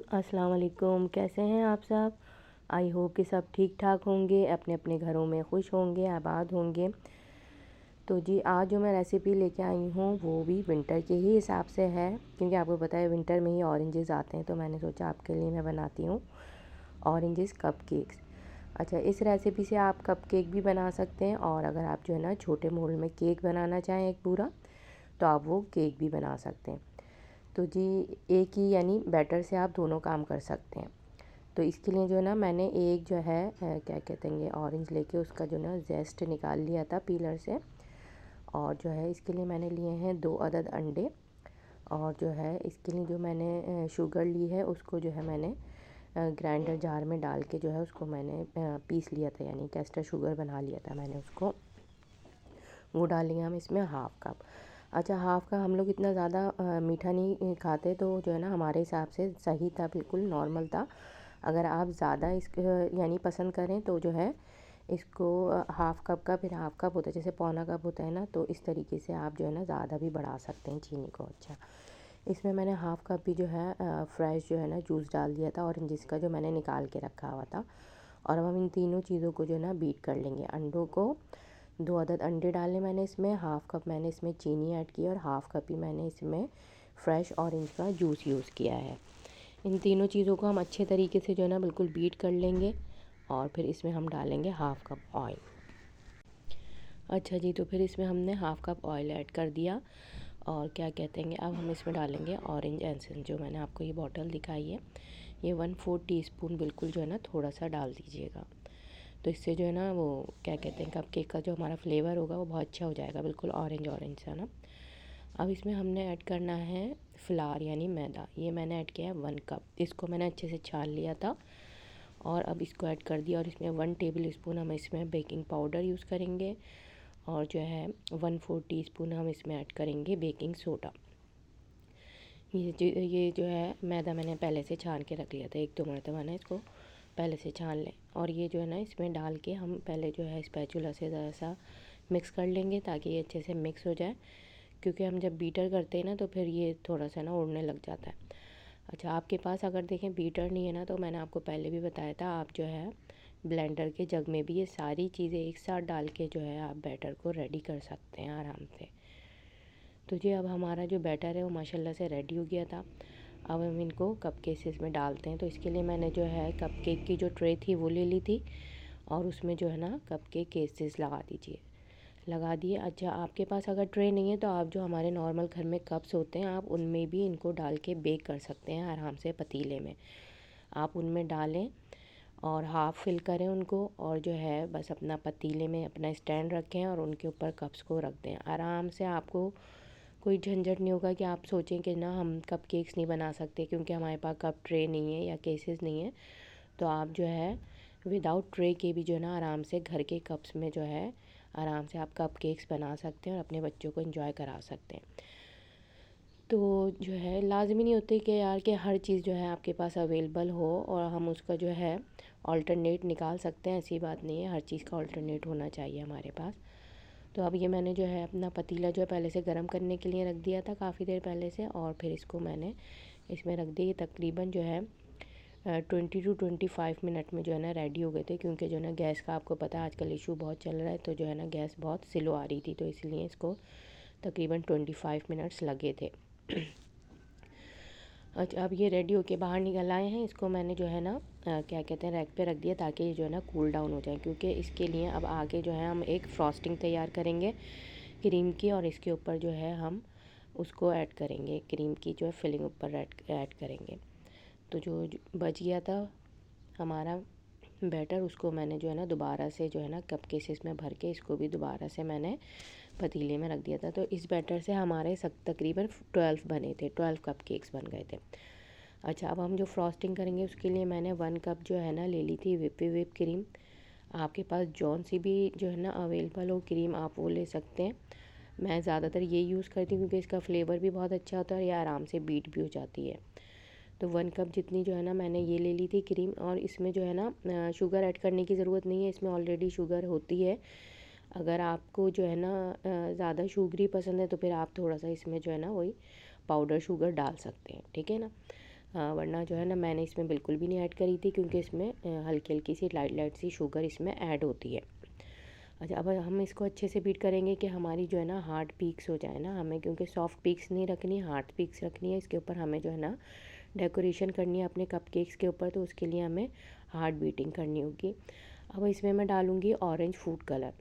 अस्सलाम वालेकुम। कैसे हैं आप सब? आई होप कि सब ठीक ठाक होंगे, अपने अपने घरों में खुश होंगे, आबाद होंगे। तो जी आज जो मैं रेसिपी लेके आई हूँ वो भी विंटर के ही हिसाब से है, क्योंकि आपको पता है विंटर में ही ऑरेंजेस आते हैं। तो मैंने सोचा आपके लिए मैं बनाती हूँ ऑरेंजेस कप केक्स। अच्छा, इस रेसिपी से आप कप केक भी बना सकते हैं, और अगर आप जो है ना छोटे मोल्ड में केक बनाना चाहें एक पूरा, तो आप वो केक भी बना सकते हैं। तो जी एक ही यानी बैटर से आप दोनों काम कर सकते हैं। तो इसके लिए जो है ना मैंने एक जो है क्या कहते हैं ऑरेंज लेके उसका जो ना जेस्ट निकाल लिया था पीलर से। और जो है इसके लिए मैंने लिए हैं 2 अदद अंडे। और जो है इसके लिए जो मैंने शुगर ली है उसको जो है मैंने ग्राइंडर जार में डाल के जो है उसको मैंने पीस लिया था, यानी कैस्टर शुगर बना लिया था मैंने उसको। वो डालेंगे हम इसमें हाफ़ कप। अच्छा, हाफ़ का हम लोग इतना ज़्यादा मीठा नहीं खाते, तो जो है ना हमारे हिसाब से सही था, बिल्कुल नॉर्मल था। अगर आप ज़्यादा यानी पसंद करें तो जो है इसको हाफ़ कप का फिर हाफ़ कप होता है, जैसे पौना कप होता है ना, तो इस तरीके से आप जो है ना ज़्यादा भी बढ़ा सकते हैं चीनी को। अच्छा, इसमें मैंने हाफ़ कप भी जो है फ्रेश जो है ना जूस डाल दिया था ऑरेंजिस का, जो मैंने निकाल के रखा हुआ था। और अब हम इन तीनों चीज़ों को जो है ना बीट कर लेंगे। अंडों को 2 अदद अंडे डाले मैंने इसमें, हाफ़ कप मैंने इसमें चीनी ऐड की और हाफ़ कप ही मैंने इसमें फ्रेश ऑरेंज का जूस यूज़ किया है। इन तीनों चीज़ों को हम अच्छे तरीके से जो है ना बिल्कुल बीट कर लेंगे, और फिर इसमें हम डालेंगे हाफ़ कप ऑयल। अच्छा जी, तो फिर इसमें हमने हाफ़ कप ऑयल ऐड कर दिया, और क्या कहते हैं अब हम इसमें डालेंगे ऑरेंज एसेंस। जो मैंने आपको ये बॉटल दिखाई है, ये 1/4 टीस्पून बिल्कुल जो है ना थोड़ा सा डाल दीजिएगा। तो इससे जो है ना वो क्या कहते हैं कप केक का जो हमारा फ्लेवर होगा वो बहुत अच्छा हो जाएगा, बिल्कुल ऑरेंज ऑरेंज सा ना। अब इसमें हमने ऐड करना है फ्लावर यानी मैदा। ये मैंने ऐड किया है 1 कप। इसको मैंने अच्छे से छान लिया था, और अब इसको ऐड कर दिया। और इसमें 1 टेबल स्पून हम इसमें बेकिंग पाउडर यूज़ करेंगे, और जो है 1/4 टीस्पून हम इसमें ऐड करेंगे बेकिंग सोडा। ये जो है मैदा मैंने पहले से छान के रख लिया था, 1-2 मरतबा ना इसको पहले से छान लें। और ये जो है ना इसमें डाल के हम पहले जो है स्पैचुला से ज़रा सा मिक्स कर लेंगे, ताकि ये अच्छे से मिक्स हो जाए, क्योंकि हम जब बीटर करते हैं ना तो फिर ये थोड़ा सा ना उड़ने लग जाता है। अच्छा, आपके पास अगर देखें बीटर नहीं है ना, तो मैंने आपको पहले भी बताया था, आप जो है ब्लेंडर के जग में भी ये सारी चीज़ें एक साथ डाल के जो है आप बैटर को रेडी कर सकते हैं आराम से। तो जी अब हमारा जो बैटर है वो माशाल्लाह से रेडी हो गया था। अब हम इनको कप केसेस में डालते हैं। तो इसके लिए मैंने जो है कप केक की जो ट्रे थी वो ले ली थी, और उसमें जो है ना कप केक केसेस लगा दिए। अच्छा, आपके पास अगर ट्रे नहीं है तो आप जो हमारे नॉर्मल घर में कप्स होते हैं आप उनमें भी इनको डाल के बेक कर सकते हैं आराम से। पतीले में आप उनमें डालें और हाफ़ फिल करें उनको, और जो है बस अपना पतीले में अपना स्टैंड रखें और उनके ऊपर कप्स को रख दें आराम से। आपको कोई झंझट नहीं होगा कि आप सोचें कि ना हम कप केक्स नहीं बना सकते क्योंकि हमारे पास कप ट्रे नहीं है या केसेस नहीं है। तो आप जो है विदाउट ट्रे के भी जो है ना आराम से घर के कप्स में जो है आराम से आप कप केक्स बना सकते हैं और अपने बच्चों को एंजॉय करा सकते हैं। तो जो है लाज़मी नहीं होती कि यार कि हर चीज़ जो है आपके पास अवेलेबल हो और हम उसका जो है ऑल्टरनेट निकाल सकते हैं, ऐसी बात नहीं है। हर चीज़ का ऑल्टरनेट होना चाहिए हमारे पास। तो अब ये मैंने जो है अपना पतीला जो है पहले से गर्म करने के लिए रख दिया था काफ़ी देर पहले से, और फिर इसको मैंने इसमें रख दिया। तकरीबन जो है 20 to 25 मिनट में जो है ना रेडी हो गए थे, क्योंकि जो है ना गैस का आपको पता है आजकल इशू बहुत चल रहा है, तो जो है ना गैस बहुत स्लो आ रही थी, तो इसलिए इसको तकरीबन 25 मिनट्स लगे थे। अच्छा, अब ये रेडी होके बाहर निकल आए हैं। इसको मैंने जो है ना क्या कहते हैं रैक पे रख दिया, ताकि ये जो है ना कूल डाउन हो जाए, क्योंकि इसके लिए अब आगे जो है हम एक फ्रॉस्टिंग तैयार करेंगे क्रीम की, और इसके ऊपर जो है हम उसको ऐड करेंगे, क्रीम की जो है फिलिंग ऊपर ऐड करेंगे। तो जो बच गया था हमारा बैटर, उसको मैंने जो है ना दोबारा से जो है ना कप केसेस में भर के इसको भी दोबारा से मैंने पतीले में रख दिया था। तो इस बैटर से हमारे तकरीबन 12 बने थे, 12 कप केक्स बन गए थे। अच्छा, अब हम जो फ्रॉस्टिंग करेंगे उसके लिए मैंने 1 कप जो है ना ले ली थी विप क्रीम। आपके पास जौन सी भी जो है ना अवेलेबल हो क्रीम आप वो ले सकते हैं। मैं ज़्यादातर ये यूज़ करती हूँ क्योंकि इसका फ्लेवर भी बहुत अच्छा होता है और ये आराम से बीट भी हो जाती है। तो 1 कप जितनी जो है ना मैंने ये ले ली थी क्रीम, और इसमें जो है ना शुगर ऐड करने की ज़रूरत नहीं है, इसमें ऑलरेडी शुगर होती है। अगर आपको जो है ना ज़्यादा शुगरी पसंद है तो फिर आप थोड़ा सा इसमें जो है ना वही पाउडर शुगर डाल सकते हैं, ठीक है ना। वरना जो है ना मैंने इसमें बिल्कुल भी नहीं ऐड करी थी, क्योंकि इसमें हल्की हल्की सी लाइट लाइट सी शुगर इसमें ऐड होती है। अच्छा, अब हम इसको अच्छे से बीट करेंगे कि हमारी जो है ना हार्ड पीक्स हो जाए ना हमें, क्योंकि सॉफ्ट पीक्स नहीं रखनी, हार्ड पीक्स रखनी है। इसके ऊपर हमें जो है ना डेकोरेशन करनी है अपने कपकेक्स के ऊपर, तो उसके लिए हमें हार्ड बीटिंग करनी होगी। अब इसमें मैं डालूँगी ऑरेंज फूड कलर।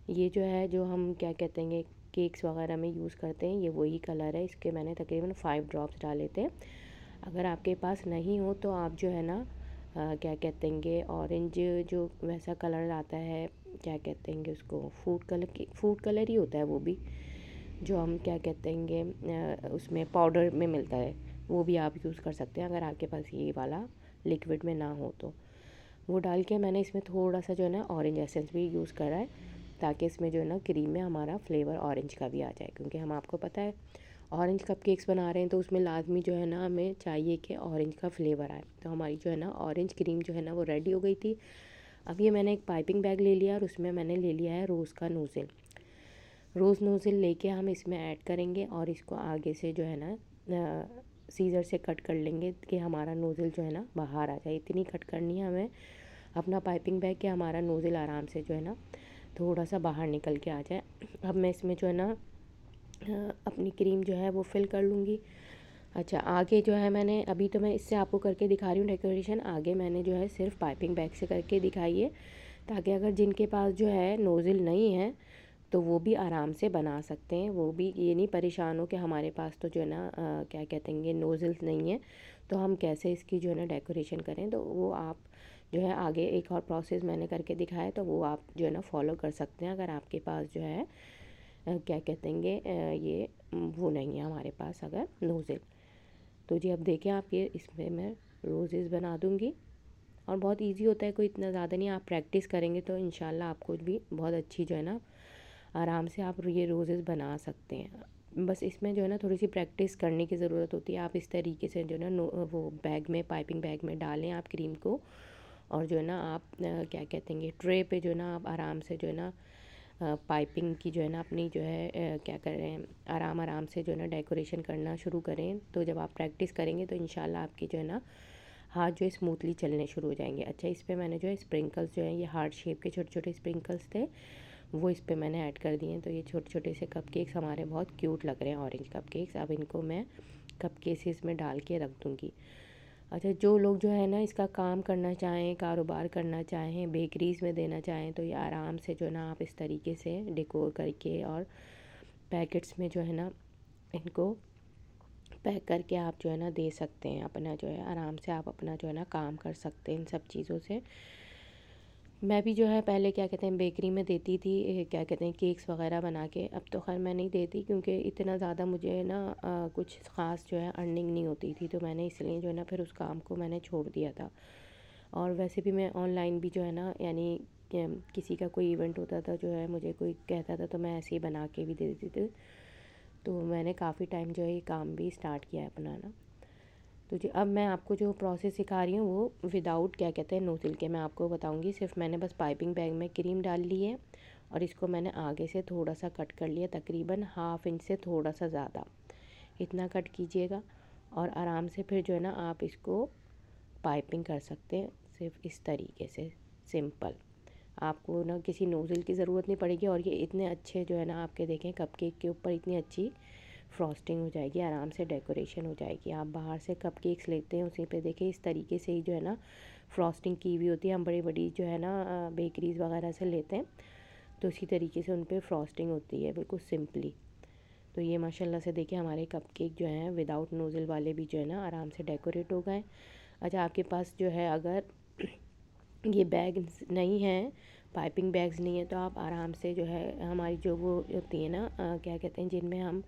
ये जो है, जो हम क्या कहते हैं केक्स वगैरह में यूज़ करते हैं, ये वही कलर है। इसके मैंने तकरीबन 5 ड्रॉप्स डाले थे। अगर आपके पास नहीं हो तो आप जो है ना क्या कहते हैं ऑरेंज जो वैसा कलर आता है, क्या कहते हैं उसको, फूड कलर ही होता है वो भी, जो हम क्या कहते हैं उसमें पाउडर में मिलता है, वो भी आप यूज़ कर सकते हैं अगर आपके पास ये वाला लिक्विड में ना हो तो। वो डाल के मैंने इसमें थोड़ा सा जो है ना ऑरेंज एसेंस भी यूज़ करा है, ताकि इसमें जो है ना क्रीम में हमारा फ्लेवर ऑरेंज का भी आ जाए, क्योंकि हम आपको पता है ऑरेंज कपकेक्स बना रहे हैं तो उसमें लाजमी जो है ना हमें चाहिए कि ऑरेंज का फ्लेवर आए। तो हमारी जो है ना ऑरेंज क्रीम जो है ना वो रेडी हो गई थी। अब ये मैंने एक पाइपिंग बैग ले लिया और उसमें मैंने ले लिया है रोज़ का नोज़ल। रोज़ नोज़ल लेके हम इसमें ऐड करेंगे और इसको आगे से जो है ना सीज़र से कट कर लेंगे कि हमारा नोज़ल जो है ना बाहर आ जाए। इतनी कट करनी है हमें अपना पाइपिंग बैग कि हमारा नोज़ल आराम से जो है ना थोड़ा सा बाहर निकल के आ जाए। अब मैं इसमें जो है ना अपनी क्रीम जो है वो फिल कर लूँगी। अच्छा, आगे जो है मैंने अभी तो मैं इससे आपको करके दिखा रही हूँ डेकोरेशन, आगे मैंने जो है सिर्फ पाइपिंग बैग से करके दिखाई है, ताकि अगर जिनके पास जो है नोज़ल नहीं है तो वो भी आराम से बना सकते हैं। वो भी ये नहीं परेशान हो कि हमारे पास तो जो है ना क्या कहते हैं नोज़ल्स नहीं है, तो हम कैसे इसकी जो है ना डेकोरेशन करें। तो वो आप जो है आगे एक और प्रोसेस मैंने करके दिखाया, तो वो आप जो है ना फॉलो कर सकते हैं अगर आपके पास जो है क्या कहते हैं ये वो नहीं है हमारे पास अगर नोज़ल। तो जी अब देखें आप, ये इसमें मैं रोज़ेज़ बना दूँगी और बहुत इजी होता है, कोई इतना ज़्यादा नहीं। आप प्रैक्टिस करेंगे तो इंशाल्लाह आपको भी बहुत अच्छी जो है ना आराम से आप ये रोज़ेज़ बना सकते हैं। बस इसमें जो है ना थोड़ी सी प्रैक्टिस करने की ज़रूरत होती है। आप इस तरीके से जो है ना वो बैग में, पाइपिंग बैग में डालें आप क्रीम को, और जो है ना आप क्या कहते हैं ट्रे पे जो है ना आप आराम से जो है ना पाइपिंग की जो है ना अपनी जो है क्या करें, आराम आराम से जो है ना डेकोरेशन करना शुरू करें। तो जब आप प्रैक्टिस करेंगे तो इंशाल्लाह आपकी जो है ना हाथ जो है स्मूथली चलने शुरू हो जाएंगे। अच्छा, इस पर मैंने जो है स्प्रिंकल्स जो है ये हार्ट शेप के छोटे छोटे स्प्रिंकल्स थे, वो इस पर मैंने ऐड कर दिए हैं। तो ये छोटे छोटे से कपकेक्स हमारे बहुत क्यूट लग रहे हैं, ऑरेंज कपकेक्स। अब इनको मैं कपकेसेस में डाल के रख दूँगी। अच्छा, जो लोग जो है ना इसका काम करना चाहें, कारोबार करना चाहें, बेकरीज़ में देना चाहें, तो ये आराम से जो है ना आप इस तरीके से डेकोर करके और पैकेट्स में जो है ना इनको पैक करके आप जो है ना दे सकते हैं। अपना जो है आराम से आप अपना जो है ना काम कर सकते हैं इन सब चीज़ों से। मैं भी जो है पहले क्या कहते हैं बेकरी में देती थी क्या कहते हैं केक्स वगैरह बना के। अब तो खैर मैं नहीं देती, क्योंकि इतना ज़्यादा मुझे ना कुछ ख़ास जो है अर्निंग नहीं होती थी, तो मैंने इसलिए जो है ना फिर उस काम को मैंने छोड़ दिया था। और वैसे भी मैं ऑनलाइन भी जो है ना, यानी किसी का कोई इवेंट होता था, जो है मुझे कोई कहता था तो मैं ऐसे ही बना के भी दे देती थी। तो मैंने काफ़ी टाइम जो है ये काम भी स्टार्ट किया है अपनाना। तो जी अब मैं आपको जो प्रोसेस सिखा रही हूँ वो विदाउट क्या कहते हैं नोज़ल के मैं आपको बताऊँगी। सिर्फ मैंने बस पाइपिंग बैग में क्रीम डाल ली है और इसको मैंने आगे से थोड़ा सा कट कर लिया, तकरीबन ½ इंच से थोड़ा सा ज़्यादा, इतना कट कीजिएगा। और आराम से फिर जो है ना आप इसको पाइपिंग कर सकते हैं, सिर्फ इस तरीके से सिंपल। आपको ना किसी नोज़ल की ज़रूरत नहीं पड़ेगी, और ये इतने अच्छे जो है ना आपके देखें कपकेक के ऊपर इतनी अच्छी फ्रॉस्टिंग हो जाएगी, आराम से डेकोरेशन हो जाएगी। आप बाहर से कपकेक्स लेते हैं उसी पे देखिए इस तरीके से ही जो है ना फ्रॉस्टिंग की हुई होती है। हम बड़ी बड़ी जो है ना बेकरीज़ वगैरह से लेते हैं, तो इसी तरीके से उन पर फ्रॉस्टिंग होती है बिल्कुल सिंपली। तो ये माशाल्लाह से देखिए हमारे कपकेक जो हैं विदाउट नोज़ल वाले भी जो है ना आराम से डेकोरेट हो गए। अच्छा, आपके पास जो है अगर ये बैग्स नहीं हैं, पाइपिंग बैग्स नहीं है, तो आप आराम से जो है हमारी जो वो होती है ना क्या कहते हैं जिनमें हम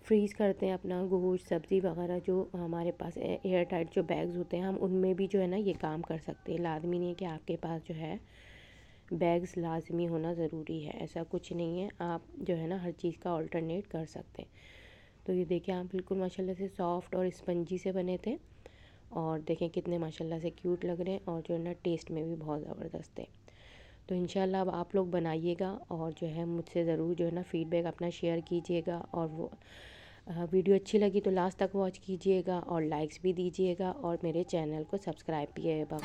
फ्रीज़ करते हैं अपना गोश्त सब्ज़ी वगैरह, जो हमारे पास एयर टाइट जो बैग्स होते हैं, हम उनमें भी जो है ना ये काम कर सकते हैं। लाजमी नहीं है कि आपके पास जो है बैग्स लाजमी होना ज़रूरी है, ऐसा कुछ नहीं है। आप जो है ना हर चीज़ का अल्टरनेट कर सकते हैं। तो ये देखिए आप बिल्कुल माशाल्लाह से सॉफ्ट और स्पंजी से बने थे, और देखें कितने माशाल्लाह से क्यूट लग रहे हैं, और जो है ना टेस्ट में भी बहुत ज़बरदस्त है। तो इंशाल्लाह अब आप लोग बनाइएगा और जो है मुझसे ज़रूर जो है ना फ़ीडबैक अपना शेयर कीजिएगा। और वो वीडियो अच्छी लगी तो लास्ट तक वॉच कीजिएगा और लाइक्स भी दीजिएगा और मेरे चैनल को सब्सक्राइब कीजिएगा।